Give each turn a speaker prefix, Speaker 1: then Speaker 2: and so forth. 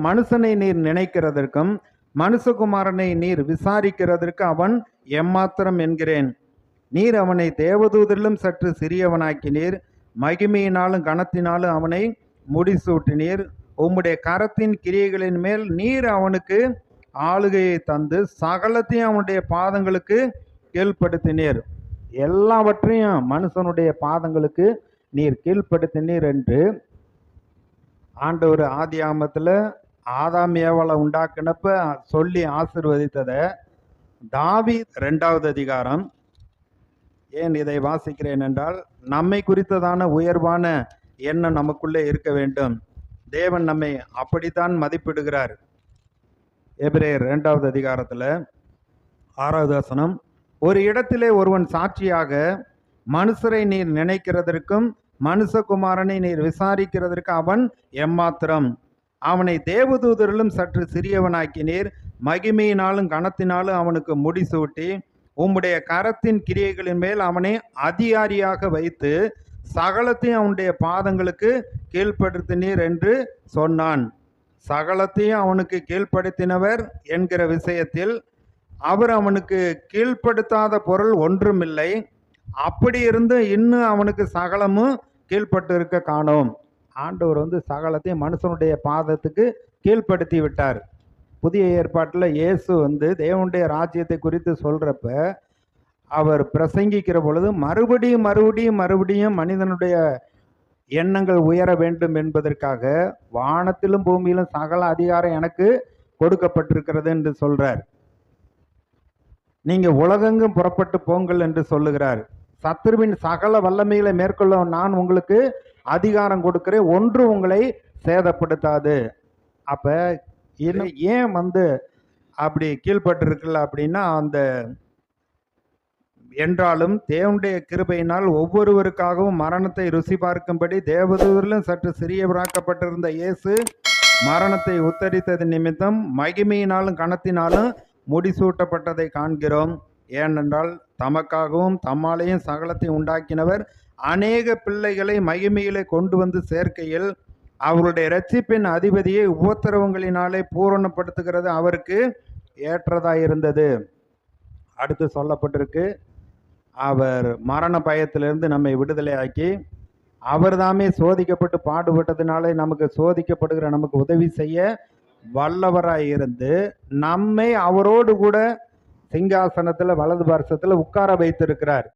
Speaker 1: மனுஷனை நீர் நினைக்கிறதற்கும் மனுஷகுமாரனை நீர் விசாரிக்கிறதற்கு அவன் எம்மாத்திரம் என்கிறேன். நீர் அவனை தேவதூதரிலும் சற்று சிறியவனாக்கினீர், மகிமையினாலும் கனத்தினாலும் அவனை முடிசூட்டினீர். உம்முடைய கரத்தின் கிரியைகளின் மேல் நீர் அவனுக்கு ஆளுகையை தந்து சகலத்தையும் அவனுடைய பாதங்களுக்கு கீழ்ப்படுத்தினீர். எல்லாவற்றையும் மனுஷனுடைய பாதங்களுக்கு நீர் கீழ்ப்படுத்தினீர் என்று ஆண்டவர் ஆதியாகமத்தில் ஆதாம் ஏவாளை உண்டாக்குனப்ப சொல்லி ஆசீர்வதித்ததை தாவீது 2வது அதிகாரம், ஏன் இதை வாசிக்கிறேன் என்றால் நம்மை குறித்ததான உயர்வான எண்ணம் நமக்குள்ளே இருக்க வேண்டும். தேவன் நம்மை அப்படித்தான் மதிப்பிடுகிறார். எபிரேயர் 2வது அதிகாரத்தில் 6வது வசனம், ஒரு இடத்திலே ஒருவன் சாட்சியாக மனுஷரை நீர் நினைக்கிறதற்கும் மனுஷகுமாரனை நீர் விசாரிக்கிறதற்கு அவன் எம்மாத்திரம். அவனை தேவதூதரிலும் சற்று சிறியவனாக்கினீர், மகிமையினாலும் கனத்தினாலும் அவனுக்கு முடிசூட்டி உம்முடைய கரத்தின் கிரியைகளின் மேல் அவனை அதிகாரியாக வைத்து சகலத்தையும் அவனுடைய பாதங்களுக்கு கீழ்ப்படுத்தினீர் என்று சொன்னான். சகலத்தையும் அவனுக்கு கீழ்ப்படுத்தினவர் என்கிற விஷயத்தில் அவர் அவனுக்கு கீழ்ப்படுத்தாத பொருள் ஒன்றுமில்லை. அப்படி இருந்து இன்னும் அவனுக்கு சகலமும் கீழ்பட்டு இருக்க காணோம். ஆண்டவர் சகலத்தையும் மனுஷனுடைய பாதத்துக்கு கீழ்ப்படுத்தி விட்டார். புதிய ஏற்பாட்டில் இயேசு தேவனுடைய ராஜ்யத்தை குறித்து சொல்கிறப்ப அவர் பிரசங்கிக்கிற பொழுது மறுபடியும் மறுபடியும் மறுபடியும் மனிதனுடைய எண்ணங்கள் உயர வேண்டும் என்பதற்காக வானத்திலும் பூமியிலும் சகல அதிகாரம் எனக்கு கொடுக்கப்பட்டிருக்கிறது என்று சொல்றார். நீங்க உலகெங்கும் புறப்பட்டு போங்கள் என்று சொல்லுகிறார். சத்துருவின் சகல வல்லமைகளை மேற்கொள்ள நான் உங்களுக்கு அதிகாரம் கொடுக்கிறேன், ஒன்று உங்களை சேதப்படுத்தாது. அப்ப ஏன் அப்படி கீழ்பட்டிருக்கல அப்படின்னா, அந்த என்றாலும் தேவனுடைய கிருபையினால் ஒவ்வொருவருக்காகவும் மரணத்தை ருசி பார்க்கும்படி தேவதூதரிலும் சற்று சிறியவராக்கப்பட்டிருந்த இயேசு மரணத்தை உத்தரித்தது நிமித்தம் மகிமையினாலும் கனத்தினாலும் முடிசூட்டப்பட்டதை காண்கிறோம். ஏனென்றால் தமக்காகவும் தம்மாலேயும் சகலத்தை உண்டாக்கினவர் அநேக பிள்ளைகளை மகிமையிலே கொண்டு வந்து சேர்க்கையில் அவருடைய இரட்சிப்பின் அதிபதியை உபத்திரவங்களினாலே பூரணப்படுத்துகிறது அவருக்கு ஏற்றதாயிருந்தது. அடுத்து சொல்லப்பட்டிருக்கு, அவர் மரண பயத்திலிருந்து நம்மை விடுதலை ஆக்கி அவர் தாமே சோதிக்கப்பட்டு பாடுபட்டதினாலே நமக்கு சோதிக்கப்படுகிற நமக்கு உதவி செய்ய வல்லவராயிருந்து நம்மை அவரோடு கூட சிங்காசனத்தில் வலது பார்சத்தில் உட்கார வைத்திருக்கிறார்.